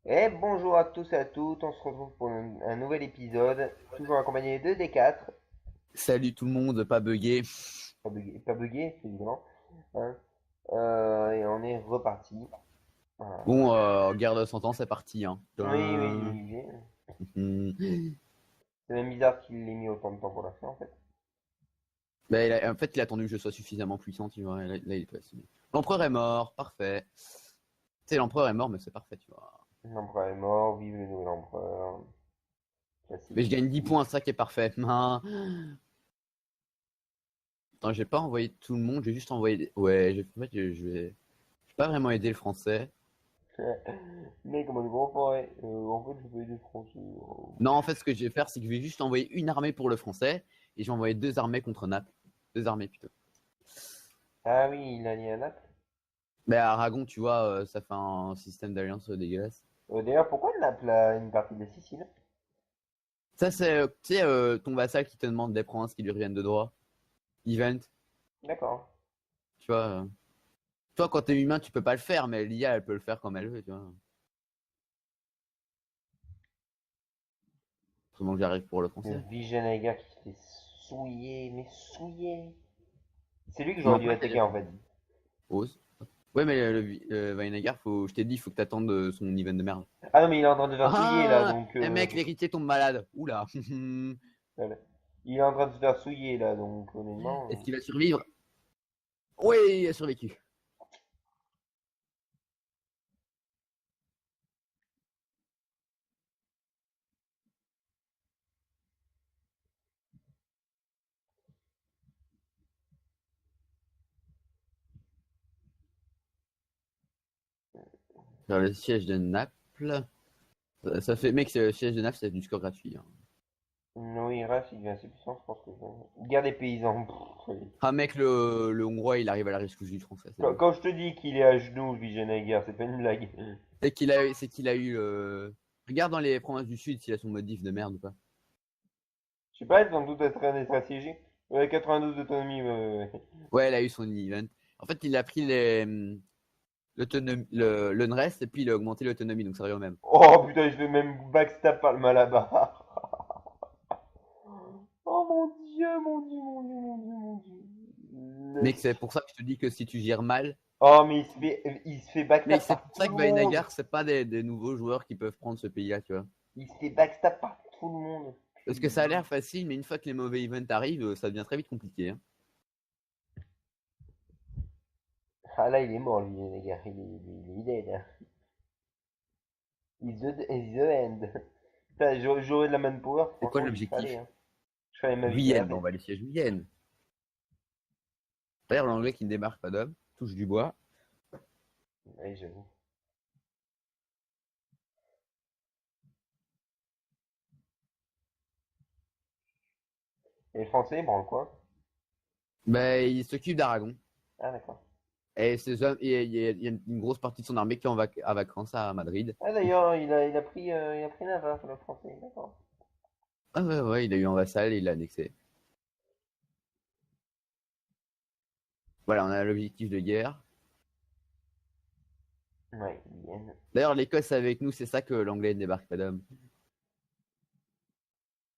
Et bonjour à tous et à toutes, on se retrouve pour un nouvel épisode, toujours accompagné de D4, Salut tout le monde, pas bugué. pas bugué, évidemment, hein. Et on est reparti. Voilà. Bon, guerre de 100 ans, c'est parti, hein. Oui, oui, oui, oui. Mhm. C'est même bizarre qu'il ait mis autant de temps pour la faire en fait. Ben, en fait, il a attendu que je sois suffisamment puissant, tu vois. Là, il est passé. L'empereur est mort, parfait. Tu sais, l'empereur est mort, mais c'est parfait, tu vois. L'empereur est mort, vive le nouvel empereur, Mais je classique. gagne 10 points, ça qui est parfait. Hein. Attends, j'ai pas envoyé tout le monde, j'ai juste envoyé. Ouais, en fait, je vais pas vraiment aider le français. Mais comment le grand forêt, en fait je peux aider Français. Non, en fait, ce que je vais faire, c'est que je vais juste envoyer une armée pour le français et je vais envoyer deux armées contre Naples. Deux armées plutôt. Ah oui, il a lié à Naples. Mais Aragon, tu vois, ça fait un système d'alliance dégueulasse. D'ailleurs, pourquoi Naples a une partie de la Sicile? Ça, c'est, tu sais, ton vassal qui te demande des provinces qui lui reviennent de droit. Event, D'accord. tu vois. Toi, quand t'es humain, tu peux pas le faire, mais l'IA, elle peut le faire comme elle veut, tu vois. Comment j'arrive pour le Le français. Vigenaga qui se fait souiller, mais souiller. C'est lui que Non, j'aurais dû après, attaquer en fait. ose. Ouais, mais le Vainagar, je t'ai dit, il faut que t'attendes son event de merde. Ah non, mais il est en train de se faire souiller là, Ah, donc. les mecs, l'héritier tombe malade. Oula. Voilà. Il est en train de se faire souiller là, donc Est-ce honnêtement. qu'il va survivre? Oui, il a survécu. Dans le siège de Naples. Ça fait, mec, le siège de Naples, c'est du score gratuit, hein. Oui, Race, il devient assez puissant, je pense que. Guerre des paysans. Oui. Ah, mec, le Hongrois, il arrive à la rescousse du français, c'est bon. Quand je te dis qu'il est à genoux, Vigenaga, c'est pas une blague. C'est qu'il a eu. Regarde dans les provinces du Sud s'il a son modif de merde ou pas. Je sais pas, elles sont toutes en être assiégées. Ouais, 92 d'autonomie, ouais. Ouais, il a eu son event. En fait, il a pris le reste et puis il a augmenté l'autonomie, donc ça revient au même. Oh putain, je vais même backstab par le Malabar. Oh mon dieu, mon dieu, mon dieu, mon dieu, mon dieu. Mec, c'est pour ça que je te dis que si tu gères mal. Oh, mais il se fait Mec, backstab c'est par pour tout ça le que monde. Vainagar, c'est pas des nouveaux joueurs qui peuvent prendre ce pays-là, tu vois. Il se fait backstab par tout le monde. Parce que ça a l'air facile, mais une fois que les mauvais events arrivent, ça devient très vite compliqué, hein. Ah là, il est mort, lui, les gars. Il est dead. He's the end. Putain, j'aurais de la manpower, C'est quoi franchement, j'y serais allé, l'objectif? hein. Je ferais ma vie à la Vienne, bon, on fête. va aller siège Vienne. D'ailleurs, l'anglais qui ne démarque pas d'homme, touche du bois. Ouais, j'avoue. Et les Français, ils branlent quoi? Ben, il s'occupe d'Aragon. Ah, d'accord. Et il y a une grosse partie de son armée qui est à vacances à Madrid. Ah, d'ailleurs, il a pris Navarre, le Français, d'accord. Ah ouais, ouais, il a eu un vassal et il l'a annexé. Voilà, on a l'objectif de guerre. Ouais, ils viennent. D'ailleurs, l'Écosse est avec nous, c'est ça que l'anglais ne débarque pas d'homme.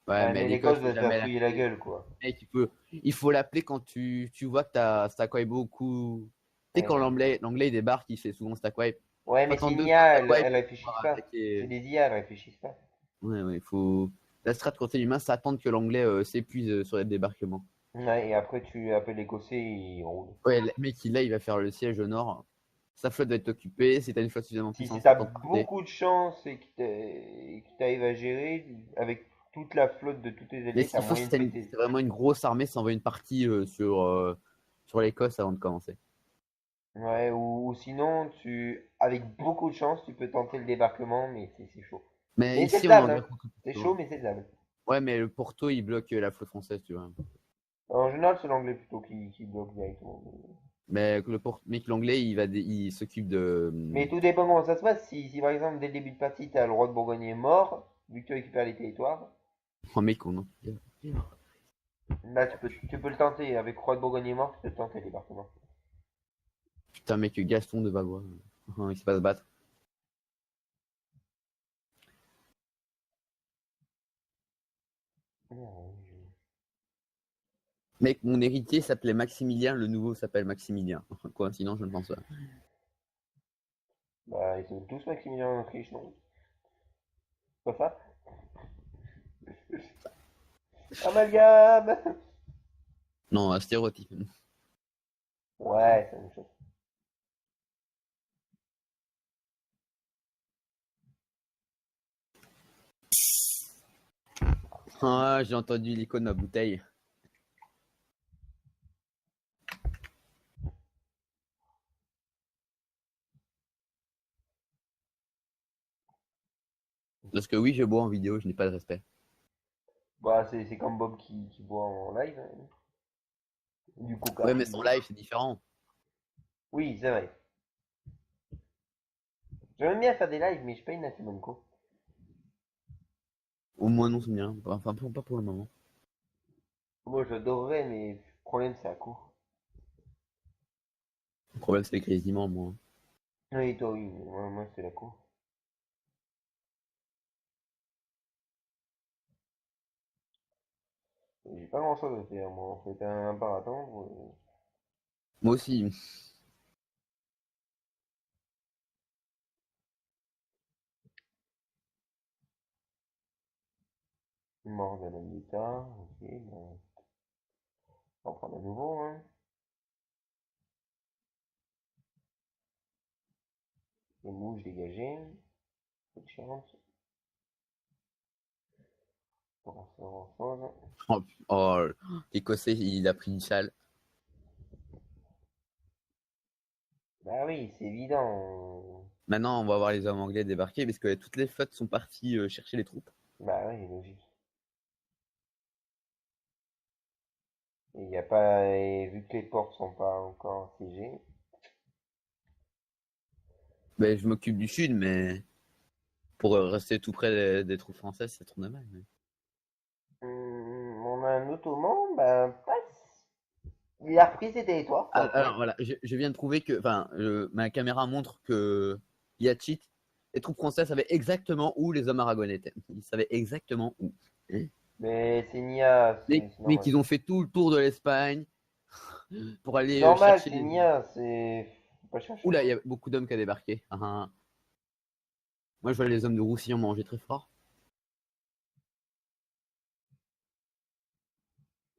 Ouais, Ouais, mais mais l'Écosse, l'Écosse faut va se faire jamais fouiller la l'appeler. gueule, quoi. Mec, il faut l'appeler quand tu vois que t'as wipe beaucoup. Tu sais, quand Ouais, l'anglais il débarque, il fait souvent stack wipe. ouais, Faut mais c'est attendre une deux trois IA, stack wipe elles pour réfléchissent pouvoir pas. C'est attaquer. des IA, elles réfléchissent pas. Ouais, ouais, il faut. La strat quand t'es humain, c'est attendre que l'anglais s'épuise sur les débarquements. Ouais, et après, tu appelles l'Écossais, il roule. Ouais, le mec, là, il va faire le siège au nord. Sa flotte va être occupée. Si t'as une flotte suffisamment Si puissante, t'as t'attends de partir. beaucoup de chance et que t'arrives à gérer, avec toute la flotte de tous tes Mais alliés, ce t'as qu'il faut, moyen de c'est péter. vraiment une grosse armée, c'est envoyer une partie sur l'Écosse avant de commencer. Ouais, ou sinon, avec beaucoup de chance, tu peux tenter le débarquement, mais c'est chaud. Mais Mais c'est ici, on est en faisable, hein. guerre contre C'est Porto, chaud, hein. mais c'est faisable. Ouais, mais le Porto, il bloque la flotte française, tu vois. En général, c'est l'anglais plutôt qui bloque directement. Mais que l'anglais, il s'occupe de. Mais tout dépend comment ça se passe. Si par exemple, dès le début de partie, t'as le roi de Bourgogne est mort, vu que tu récupères les territoires, Oh, mec, on en. là, tu peux le tenter. Avec roi de Bourgogne est mort, tu peux le tenter, le débarquement. Putain, mec, Gaston de Valois. Il sait pas se battre. Mec, mon héritier s'appelait Maximilien, le nouveau s'appelle Maximilien. Coïncidence, je ne pense pas. Bah, ils sont tous Maximilien en Autriche, non? Pas ça? Amalgame! Non, un stéréotype. Ouais, c'est la même chose. Ah, j'ai entendu l'écho de ma bouteille. Parce que oui, je bois en vidéo, je n'ai pas de respect. Bah, c'est comme Bob qui boit en live, hein. Du coca Ouais, mais son fumé. live, c'est différent. Oui, c'est vrai. J'aime bien faire des lives, mais je paye une assez bonne co. Au moins, non, c'est bien. Enfin, pas pour le moment. Moi, j'adorerais, mais le problème, c'est à court. Le problème, c'est les quasiment, moi. Oui, toi, oui, mais moi c'est la cour. J'ai pas grand chose à faire, moi. En fait, un par attendre. Moi aussi. Mort d'un homme d'État. Ok, ben, on va prendre à nouveau, hein. Les mouches dégagées. Peu de chance. Pour en faire grand chose. Oh, l'Écossais, il a pris une salle. Bah oui, c'est évident. Maintenant, on va voir les hommes anglais débarquer parce que toutes les flottes sont parties chercher les troupes. Bah oui, logique. Et y a pas, et vu que les portes sont pas encore siégées. Ben, je m'occupe du sud, mais pour rester tout près des troupes françaises, c'est trop dommage. On a un ottoman, bah, passe. Il a repris ses territoires, Ah, quoi, après. alors voilà, je viens de trouver que, enfin, ma caméra montre que il y a cheat. Les troupes françaises savaient exactement où les hommes aragonais étaient. Ils savaient exactement où. Mais c'est Nia, c'est Mais normal. qu'ils ont fait tout le tour de l'Espagne pour C'est aller normal, chercher c'est les. Nia, c'est. Faut pas chercher. Oula, il y a beaucoup d'hommes qui ont débarqué. Ah, ah. Moi, je vois les hommes de Roussillon manger très fort.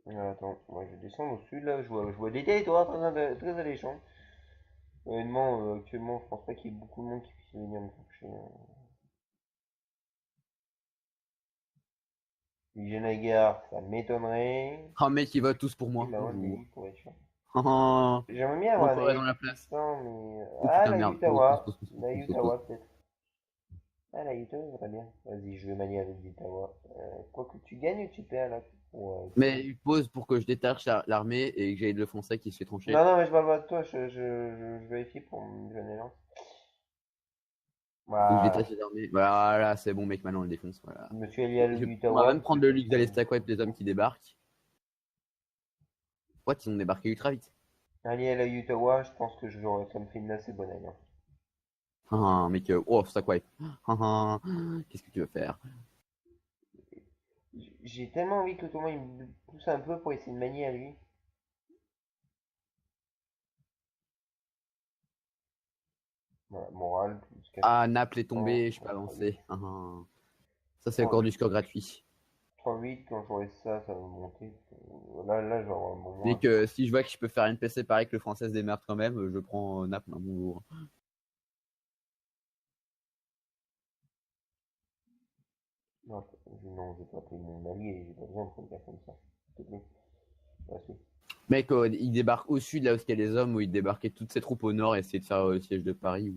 Attends, moi je descends au sud là, je vois des territoires très alléchants. Honnêtement, actuellement, je pense pas qu'il y ait beaucoup de monde qui puisse venir me chercher. Gare, ça m'étonnerait. Ah, mec, ils votent tous pour Et moi. bah, ouais, Bonjour. oui, pour être sûr. Ah, ah. J'aimerais bien avoir un L'empereur est dans la place. assistant, mais. Oh Ah, putain, la merde. Pause, pause, Utawa. pause, pause, La pause, pause, pause. Utawa, peut-être. Ah, la Utawa, ça va bien. Vas-y, je vais manier avec l'Utawa. Quoi que tu gagnes ou tu perds là? Ouais, Mais une pause pour que je détache l'armée et que j'aille le français qui se fait trancher. non, non, mais je parle pas de toi, je vérifie pour me donner l'élance. Faut que je Voilà. détache les armées. Voilà, c'est bon, mec, maintenant on le défonce. Voilà. Je me suis allié à On va l'Utawa même parce que prendre je le trouve luxe que. d'aller stack wipe les hommes qui débarquent. What, ils ont débarqué ultra vite. Allié à la Utawa, je pense que ça me fait une assez bonne alliance. Ah, mec, oh, stack wipe. Ah, ah, qu'est-ce que tu veux faire? J'ai tellement envie que Thomas il me pousse un peu pour essayer de manier à lui. Voilà, morale, plus 4. Ah, Naples est tombé, je peux avancer. Ah, ah. Ça, c'est 3, encore du score gratuit. 8, quand j'aurai ça, ça va monter. Là, j'aurai un bon mois. Mec, si je vois que je peux faire une PC pareil que le français se démerde quand même, je prends Naples un bon jour. Non, non, je vais pas appeler mon allié, j'ai pas besoin de prendre quelqu'un comme ça. S'il te plaît. Merci. Mec, il débarque au sud, là où il y a les hommes, où il débarquait toutes ses troupes au nord et essayer de faire le siège de Paris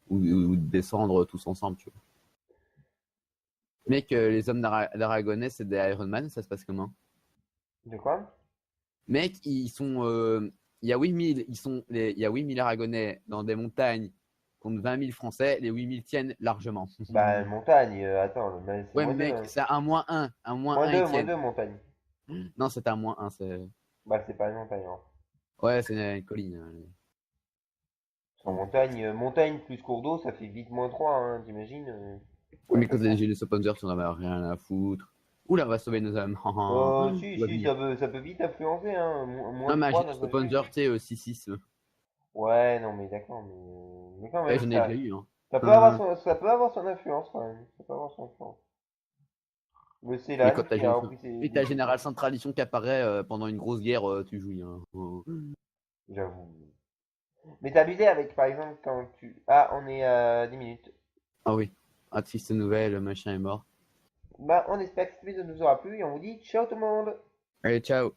ou de descendre tous ensemble, tu vois. Mec, les hommes d'Aragonais, c'est des Iron Man, ça se passe comment? De quoi? Mec, ils sont. Il y a 8000, il y a 8000 Aragonais dans des montagnes contre 20 000 Français, les 8000 tiennent largement. Bah, montagne, attends, c'est Ouais, moins mais 2, mec, hein. c'est un moins un ils Moins tiennent. 2 montagne. Non, c'est un -1, c'est. Bah, c'est pas une montagne, hein. Ouais, c'est une colline. En montagne, montagne plus cours d'eau, ça fait vite moins 3, hein, t'imagines? Oui, Ouais, mais quand comme les ça. gilets sponsors, on en a rien à foutre. Oula, on va sauver nos âmes. Si, Tout va si, bien. ça peut vite influencer, hein. Moins Non, de mais 3 j'ai dans un jeu. Open tu sais, 6-6. Ouais, non, mais d'accord, mais quand Ouais, même, j'en ai déjà eu, hein. ça peut avoir son influence quand même. Ça peut avoir son influence. Le Et Ceylan quand qui a repris et des t'as trucs, Général Sans Tradition qui apparaît pendant une grosse guerre, tu jouis, hein. j'avoue. Mais t'as abusé avec, par exemple, quand tu. Ah, on est à 10 minutes. Ah oui. Ah, triste nouvelle, le machin est mort. Bah, on espère que cet épisode nous aura plu et on vous dit ciao tout le monde! Allez, ciao.